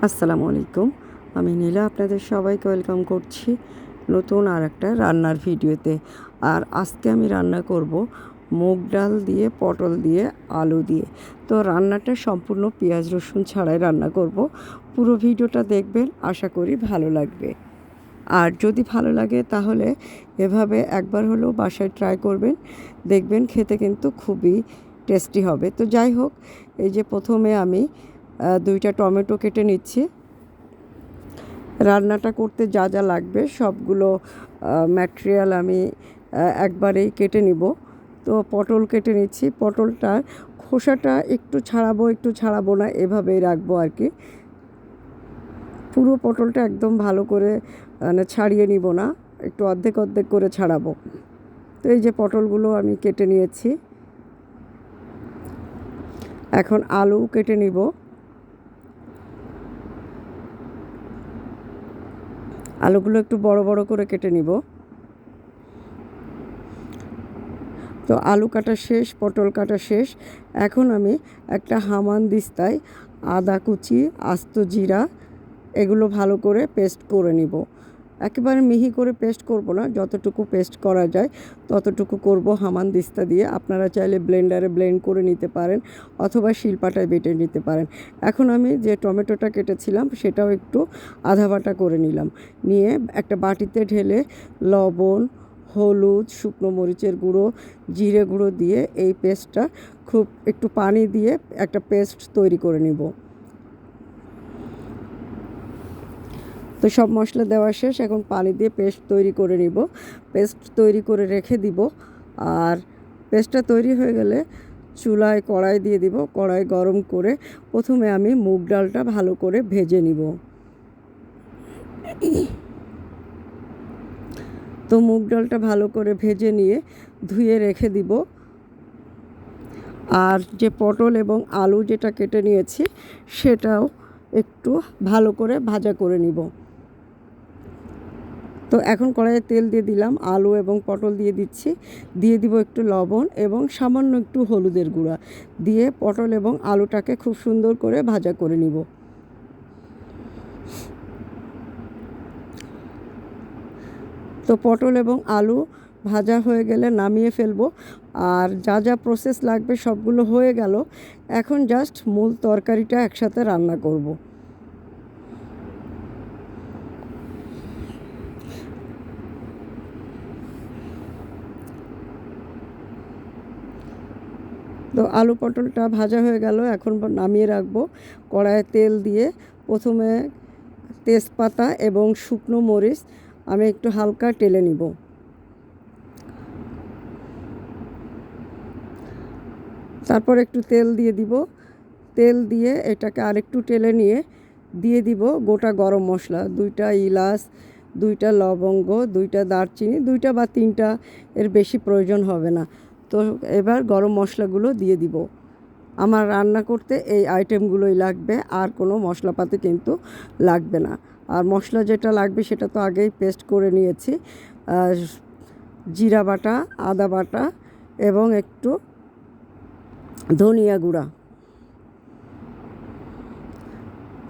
আসসালামু আলাইকুম। আমি নীলা আপনাদের সবাইকে ওয়েলকাম করছি নতুন আর একটা রান্নার ভিডিওতে। আর আজকে আমি রান্না করব মুগ ডাল দিয়ে, পটল দিয়ে, আলু দিয়ে। তো রান্নাটা সম্পূর্ণ পেঁয়াজ রসুন ছাড়াই রান্না করব। পুরো ভিডিওটা দেখবেন, আশা করি ভালো লাগবে। আর যদি ভালো লাগে তাহলে এভাবে একবার হলেও বাসায় ট্রাই করবেন, দেখবেন খেতে কিন্তু খুবই টেস্টি হবে। তো যাই হোক, এই যে প্রথমে আমি 2টা টমেটো কেটে নিচ্ছি। রান্নাটা করতে যা যা লাগবে সবগুলো ম্যাটেরিয়াল আমি একবারেই কেটে নিব। তো পটল কেটে নিচ্ছি। পটলটার খোসাটা একটু ছাড়াবো না, এভাবেই রাখবো আর কি। পুরো পটলটা একদম ভালো করে ছাড়িয়ে নিব না, একটু অর্ধেক অর্ধেক করে ছাড়াবো। তো এই যে পটলগুলো আমি কেটে নিয়েছি। এখন আলু কেটে নিব। আলুগুলো একটু বড় বড় করে কেটে নিব। তো আলু কাটা শেষ, পটল কাটা শেষ। এখন আমি একটা হামানদিস্তায় আদা কুচি, আস্ত জিরা এগুলো ভালো করে পেস্ট করে নিব। একেবারে মিহি করে পেস্ট করব না, যতটুকু পেস্ট করা যায় ততটুকু করব হামানদিস্তা দিয়ে। আপনারা চাইলে ব্লেন্ডারে ব্লেন্ড করে নিতে পারেন অথবা শিলপাটায় বেটে নিতে পারেন। এখন আমি যে টমেটোটা কেটেছিলাম সেটাও একটু আধা বাটা করে নিলাম। নিয়ে একটা বাটিতে ঢেলে লবণ, হলুদ, শুকনো মরিচের গুঁড়ো, জিরে গুঁড়ো দিয়ে এই পেস্টটা খুব একটু পানি দিয়ে একটা পেস্ট তৈরি করে নিব। তো সব মশলা দেওয়া শেষ, এখন পানি দিয়ে পেস্ট তৈরি করে নিব। পেস্ট তৈরি করে রেখে দিব। আর পেস্টটা তৈরি হয়ে গেলে চুলায় কড়াই দিয়ে দিব। কড়াই গরম করে প্রথমে আমি মুগ ডালটা ভালো করে ভেজে নিব। তো মুগ ডালটা ভালো করে ভেজে নিয়ে ধুয়ে রেখে দিব। আর যে পটল এবং আলু যেটা কেটে নিয়েছি সেটাও একটু ভালো করে ভাজা করে নিব। তো এখন কড়াইয়ে তেল দিয়ে দিলাম, আলু এবং পটল দিয়ে দিচ্ছি। দিয়ে দিব একটু লবণ এবং সামান্য একটু হলুদের গুঁড়া দিয়ে পটল এবং আলুটাকে খুব সুন্দর করে ভাজা করে নিব। তো পটল এবং আলু ভাজা হয়ে গেলে নামিয়ে ফেলবো। আর যা যা প্রসেস লাগবে সবগুলো হয়ে গেল। এখন জাস্ট মূল তরকারিটা একসাথে রান্না করব। তো আলু পটলটা ভাজা হয়ে গেল, এখন নামিয়ে রাখবো। কড়াইয়ে তেল দিয়ে প্রথমে তেজপাতা এবং শুকনো মরিচ আমি একটু হালকা টেলে নিব। তারপর একটু তেল দিয়ে দিব। তেল দিয়ে এটাকে আরেকটু টেলে নিয়ে দিয়ে দিব গোটা গরম মশলা, 2টা এলাচ, 2টা লবঙ্গ, 2টা দারচিনি, 2টা বা 3টা, এর বেশি প্রয়োজন হবে না। তো এবার গরম মশলাগুলো দিয়ে দিব। আমার রান্না করতে এই আইটেমগুলোই লাগবে, আর কোনো মশলাপাতি কিন্তু লাগবে না। আর মশলা যেটা লাগবে সেটা তো আগেই পেস্ট করে নিয়েছি। জিরা বাটা, আদা বাটা এবং একটু ধনিয়া গুঁড়া।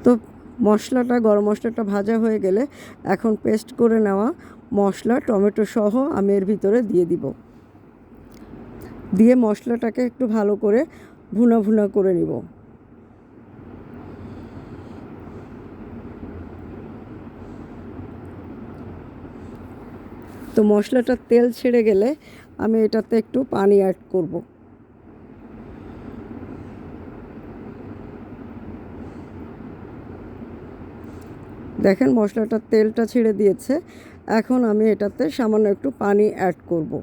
তো মশলাটা, গরম মশলাটা ভাজা হয়ে গেলে এখন পেস্ট করে নেওয়া মশলা টমেটো সহ আমি এর ভিতরে দিয়ে দিব। দিয়ে মশলাটাকে একটু ভালো করে ভুনা ভুনা করে নিব। তো মশলাটা তেল ছেড়ে গেলে আমি এটাতে একটু পানি অ্যাড করব। দেখেন মশলাটা তেলটা ছেড়ে দিয়েছে। এখন আমি এটাতে সামান্য একটু পানি অ্যাড করব।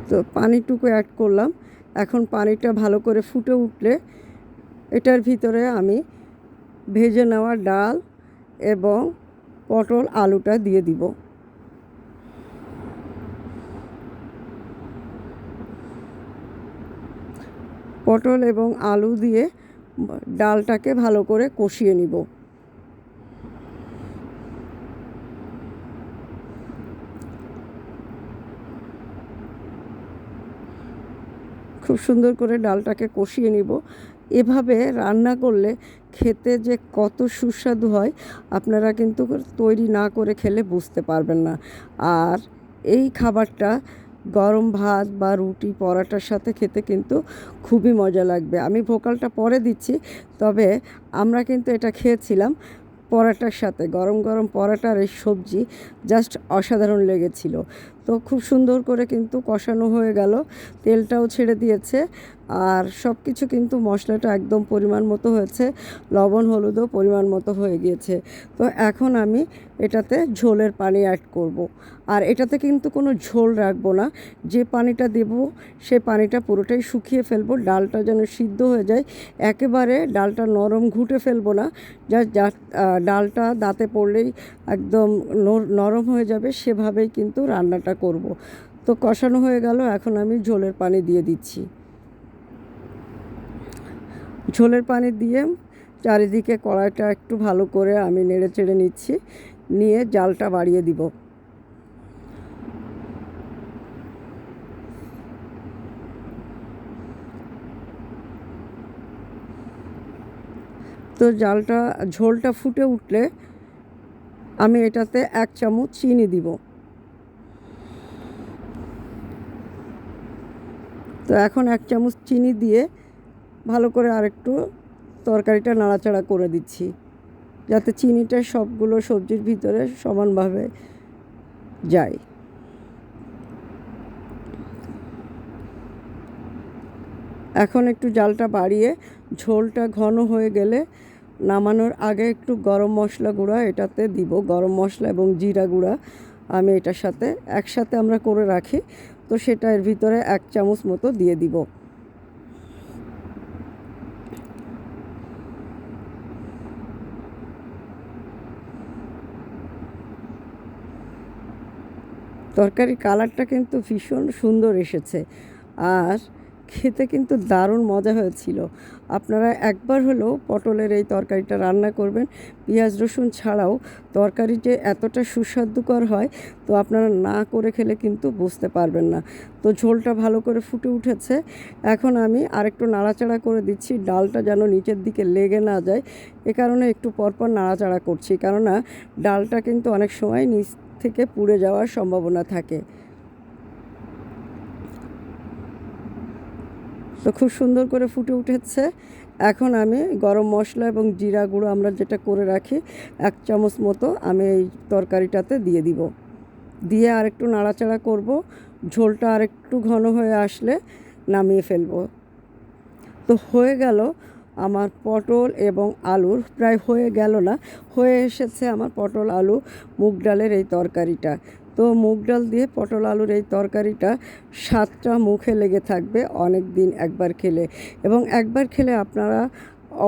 তো পানিটুকু অ্যাড করলাম। এখন পানিটা ভালো করে ফুটে উঠলে এটার ভিতরে আমি ভেজে নেওয়া ডাল এবং পটল আলুটা দিয়ে দিব। পটল এবং আলু দিয়ে ডালটাকে ভালো করে কষিয়ে নিব। খুব সুন্দর করে ডালটাকে কষিয়ে নিব। এভাবে রান্না করলে খেতে যে কত সুস্বাদু হয় আপনারা কিন্তু তৈরি না করে খেলে বুঝতে পারবেন না। আর এই খাবারটা গরম ভাত বা রুটি পরাটার সাথে খেতে কিন্তু খুবই মজা লাগবে। আমি ভোকালটা পরে দিচ্ছি, তবে আমরা কিন্তু এটা খেয়েছিলাম পরাটার সাথে। গরম গরম পরাটার এই সবজি জাস্ট অসাধারণ লেগেছিল। তো খুব সুন্দর করে কিন্তু কষানো হয়ে গেল, তেলটাও ছেড়ে দিয়েছে, আর সব কিছু কিন্তু মশলাটা একদম পরিমাণ মতো হয়েছে, লবণ হলুদও পরিমাণ মতো হয়ে গিয়েছে। তো এখন আমি এটাতে ঝোলের পানি অ্যাড করব। আর এটাতে কিন্তু কোনো ঝোল রাখবো না, যে পানিটা দেব সে পানিটা পুরোটাই শুকিয়ে ফেলবো, ডালটা যেন সিদ্ধ হয়ে যায়। একেবারে ডালটা নরম ঘুটে ফেলবো না, যা ডালটা দাঁতে পড়লেই একদম নরম হয়ে যাবে সেভাবেই কিন্তু রান্নাটা করব। তো কষানো হয়ে গেল, এখন আমি ঝোলের পানি দিয়ে দিচ্ছি। ঝোলের পানি দিয়ে চারিদিকে কড়াইটা একটু ভালো করে আমি নেড়ে চেড়ে নিচ্ছি, নিয়ে জালটা বাড়িয়ে দিব। তো ঝোলটা ফুটে উঠলে আমি এটাতে 1 চামচ চিনি দিব। তো এখন 1 চামচ চিনি দিয়ে ভালো করে আরেকটু তরকারিটা নাড়াচাড়া করে দিচ্ছি, যাতে চিনিটা সবগুলো সবজির ভিতরে সমানভাবে যায়। এখন একটু জালটা বাড়িয়ে ঝোলটা ঘন হয়ে গেলে নামানোর আগে একটু গরম মশলা গুঁড়া এটাতে দিব। গরম মশলা এবং জিরা গুঁড়া আমি এটার সাথে একসাথে আমরা করে রাখি, তো সেটা এর ভিতরে 1 চামচ মতো দিয়ে দিব। তরকারির কালারটা কিন্তু ভীষণ সুন্দর এসেছে, আর খেতে কিন্তু দারুণ মজা হয়েছিল। আপনারা একবার হলেও পটলের এই তরকারিটা রান্না করবেন। পেঁয়াজ রসুন ছাড়াও তরকারি যে এতটা সুস্বাদুকর হয়, তো আপনারা না করে খেলে কিন্তু বুঝতে পারবেন না। তো ঝোলটা ভালো করে ফুটে উঠেছে, এখন আমি আরেকটু নাড়াচাড়া করে দিচ্ছি, ডালটা যেন নিচের দিকে লেগে না যায়। এ কারণে একটু পরপর নাড়াচাড়া করছি, কেননা ডালটা কিন্তু অনেক সময় নিচ থেকে পুড়ে যাওয়ার সম্ভাবনা থাকে। তো খুব সুন্দর করে ফুটে উঠেছে। এখন আমি গরম মশলা এবং জিরা গুঁড়ো আমরা যেটা করে রাখি 1 চামচ মতো আমি এই তরকারিটাতে দিয়ে দিব। দিয়ে আরেকটু নাড়াচাড়া করব। ঝোলটা আরেকটু ঘন হয়ে আসলে নামিয়ে ফেলব। তো হয়ে গেল আমার পটল এবং আলুর, প্রায় হয়ে গেল না, হয়ে এসেছে আমার পটল আলু মুগ ডালের এই তরকারিটা। তো মুগ ডাল দিয়ে পটল আলুর এই তরকারিটা স্বাদটা মুখে লেগে থাকবে অনেক দিন একবার খেলে, এবং একবার খেলে আপনারা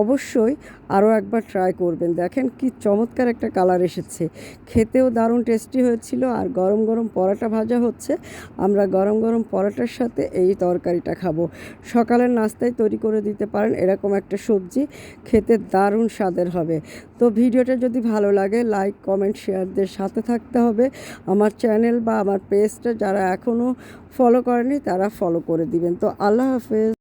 অবশ্যই আরও একবার ট্রাই করবেন। দেখেন কি চমৎকার একটা কালার এসেছে, খেতেও দারুণ টেস্টি হয়েছিল। আর গরম গরম পরোটা ভাজা হচ্ছে, আমরা গরম গরম পরোটার সাথে এই তরকারিটা খাবো। সকালের নাস্তায় তৈরি করে দিতে পারেন এরকম একটা সবজি, খেতে দারুণ স্বাদের হবে। তো ভিডিওটা যদি ভালো লাগে লাইক কমেন্ট শেয়ারদের সাথে থাকতে হবে। আমার চ্যানেল বা আমার পেজটা যারা এখনও ফলো করেনি তারা ফলো করে দিবেন। তো আল্লাহ হাফেজ।